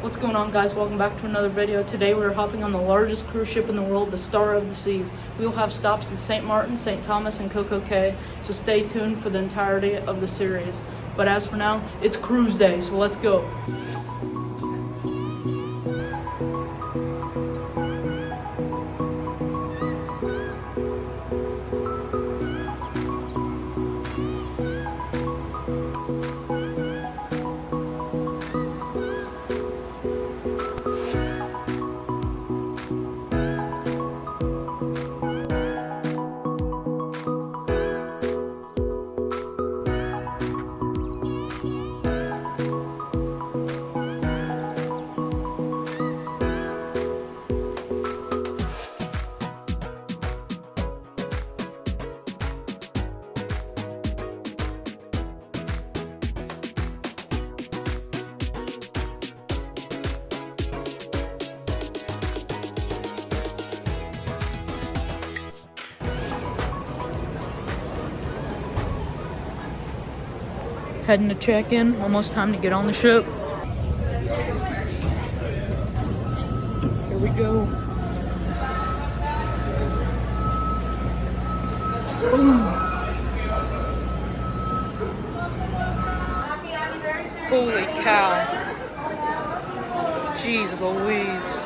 What's going on, guys? Welcome back to another video. Today we're hopping on the largest cruise ship in the world, the Star of the Seas. We will have stops in St. Martin, St. Thomas, and Coco Cay, so stay tuned for the entirety of the series. But as for now, it's cruise day, so let's go. Heading to check-in, almost time to get on the ship. Here we go. Boom. Holy cow. Jeez Louise.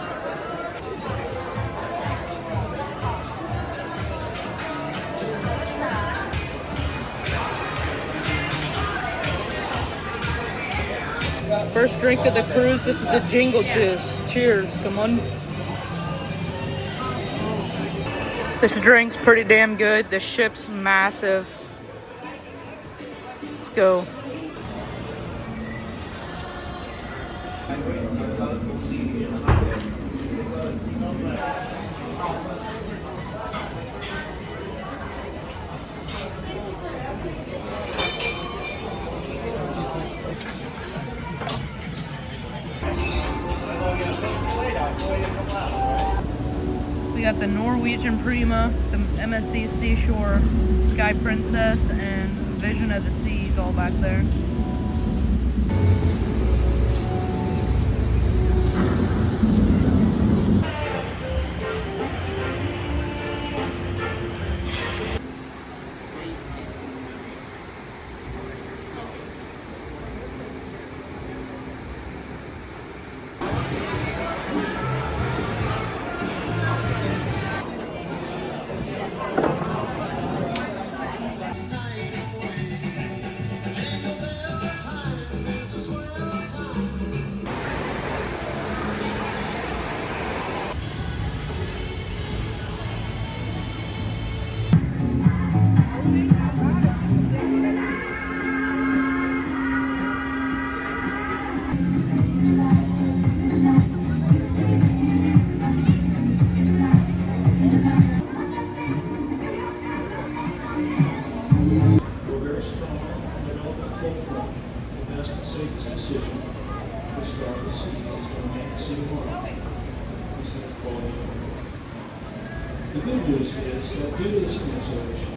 First drink of the cruise, this is the Jingle Juice. Cheers, come on. This drink's pretty damn good. The ship's massive. Let's go. We got the Norwegian Prima, the MSC Seashore, Sky Princess, and Vision of the Seas all back there. The good news is that due to this cancellation,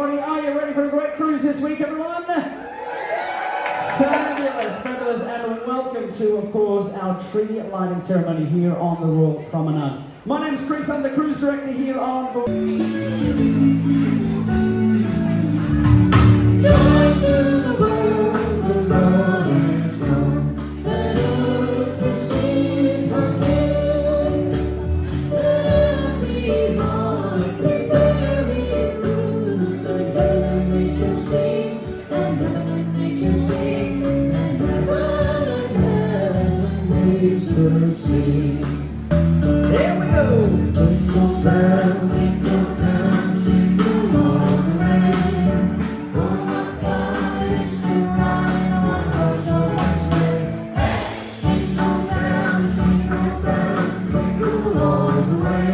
everybody. Are you ready for a great cruise this week, everyone? Fabulous, fabulous, and welcome to, of course, our tree lighting ceremony here on the Royal Promenade. My name's Chris, I'm the cruise director here on board. Joy to the world, the Lord has come. Let earth receive her King. Let every heart prepare Him room. Let heaven and nature sing, and heaven and nature sing, and heaven sing. Here we go. Jingle bells, jingle bells, jingle all the way. Oh, what fun it is to ride on one horse open sleigh. Hey! Jingle bells, jingle all the way.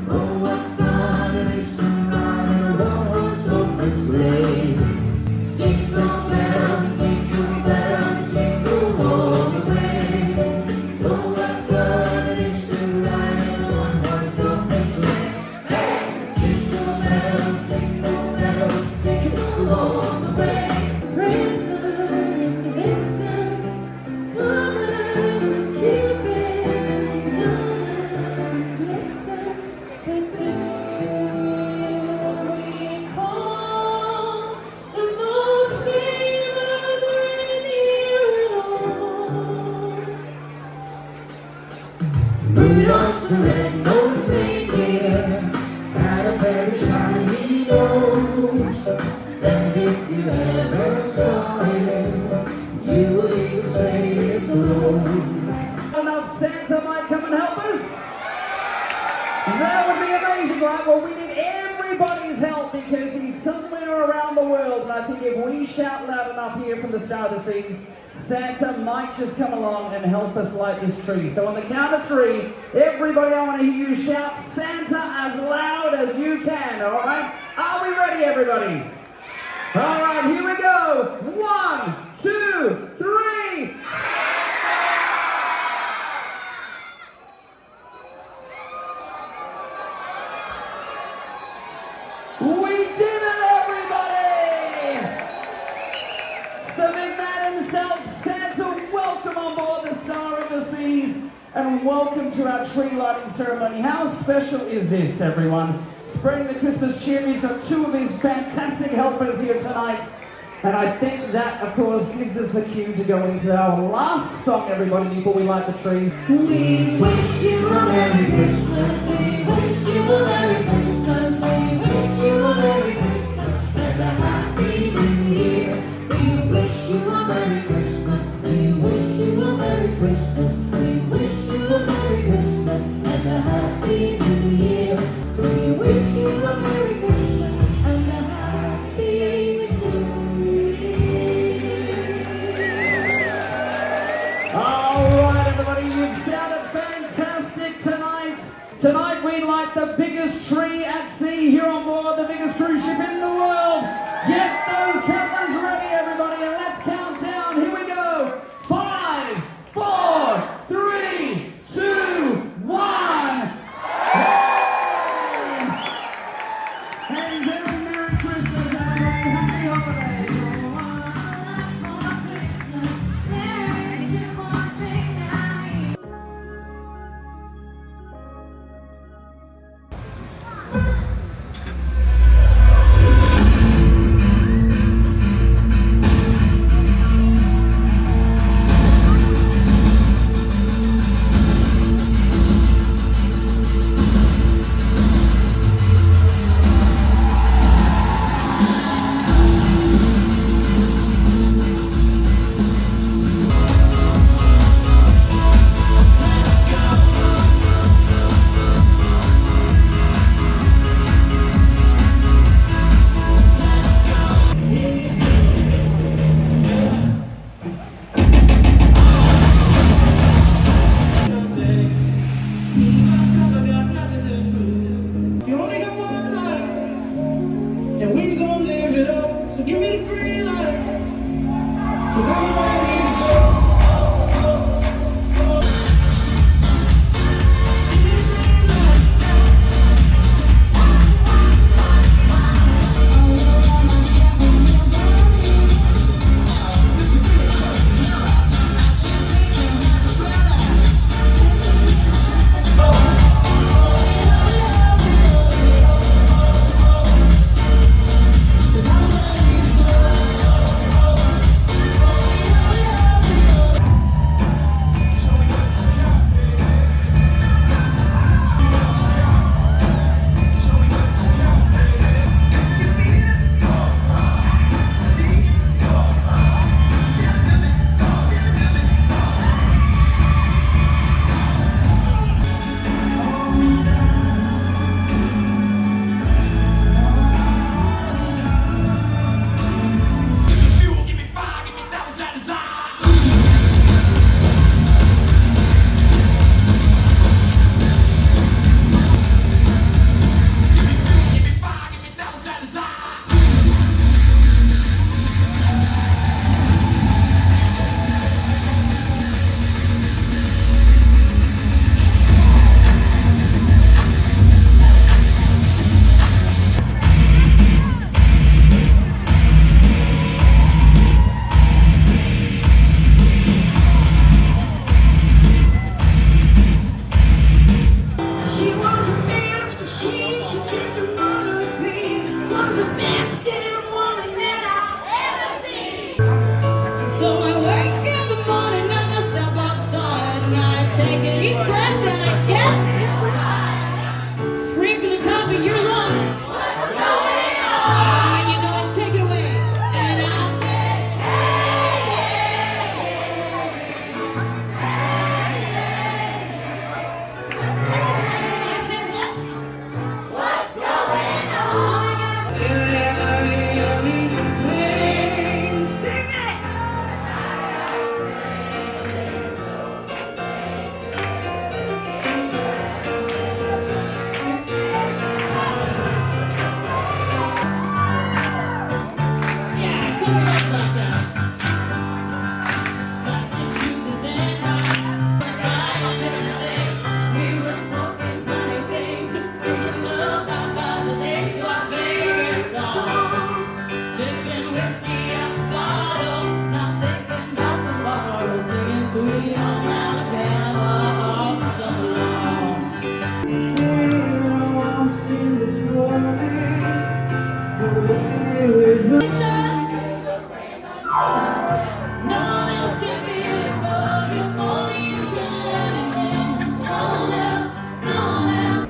Oh, what fun it is to ride on one horse open sleigh. Jingle bells, jingle all the way. Oh, what fun it is to ride on one horse open sleigh. Hey! Jingle bells, jingle all the way. Praise and Vixen, coming to keep it done. Vixen, but do recall the most famous reindeer at all. Rudolph the red-nosed reindeer had a very shiny nose, and if you ever saw it, you would even say it glows. Enough Santa might come and help us? That would be amazing, right? Well, we need everybody's help because he's somewhere around the world, and I think if we shout loud enough here from the Star of the Seas, Santa might just come along and help us light this tree. So on the count of 3, everybody, I want to hear you shout Santa as loud as you can, all right? Are we ready, everybody? All right, here we go. 1, 2, 3. We did it, everybody! It's the big man himself, Santa. Welcome on board the Star of the Seas, and welcome to our tree lighting ceremony. How special is this, everyone? Spreading the Christmas cheer. He's got 2 of his fantastic helpers here tonight, and I think that, of course, gives us the cue to go into our last song, everybody, before we light the tree. We wish you a Merry Christmas. We wish you a Merry Christmas. We wish you a Merry Christmas and a Happy New Year. We wish you a Merry Christmas. We wish you a Merry Christmas. We wish you a Merry Christmas and a Happy New Year. We wish you a Merry Christmas and a Happy New Year. All right, everybody, you've sounded fantastic tonight. Tonight we light the biggest tree So I wake in the morning and I step outside and I take a deep breath and I get scream from the top of your lungs. What's going on? You know it, take it away. And I said, hey, I said, what? What's going on? Sing it. Yeah, come on, Tata. Sliding through the sand, trying different things. We were smoking funny things, thinking about the legs to our favorite song. Sipping whiskey out the bottle, not thinking about tomorrow. Singing sweet home Alabama all summer long. No one else can feel it for you, only you can let it in. No one else, no one else.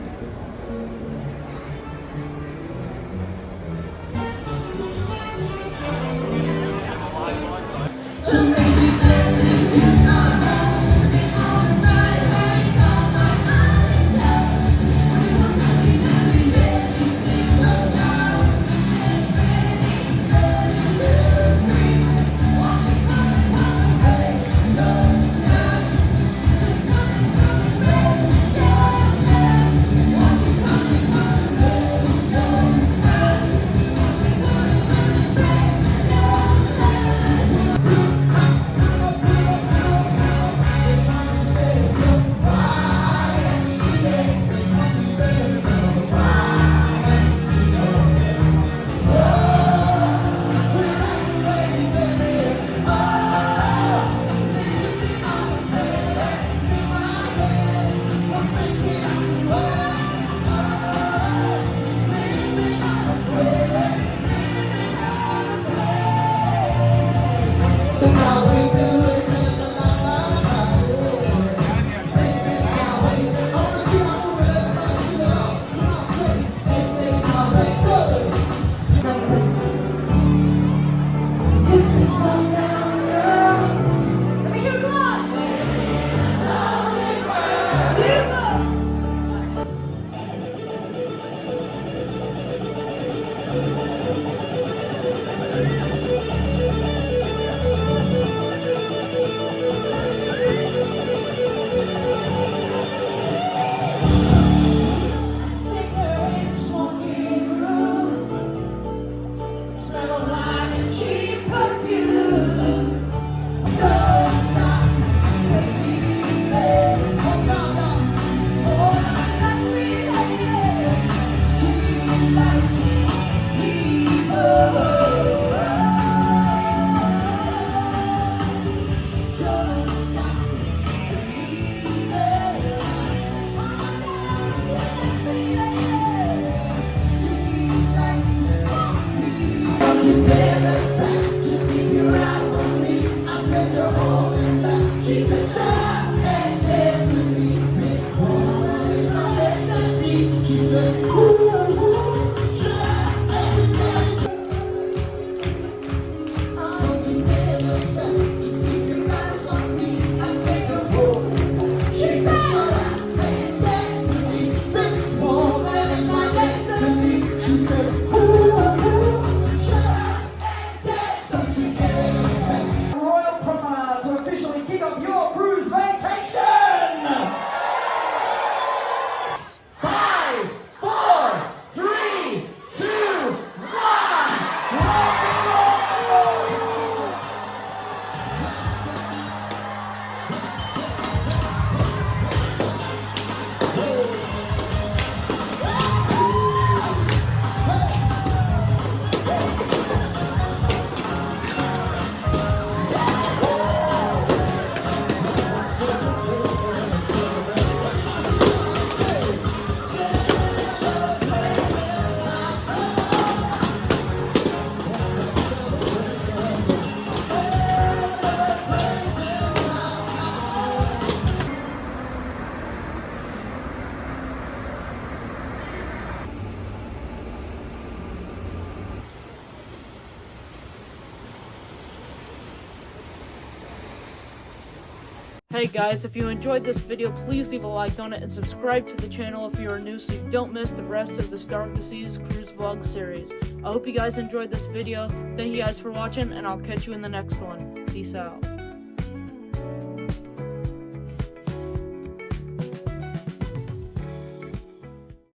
Hey guys, if you enjoyed this video, please leave a like on it and subscribe to the channel if you are new so you don't miss the rest of the Star of the Seas cruise vlog series. I hope you guys enjoyed this video. Thank you guys for watching, and I'll catch you in the next one. Peace out.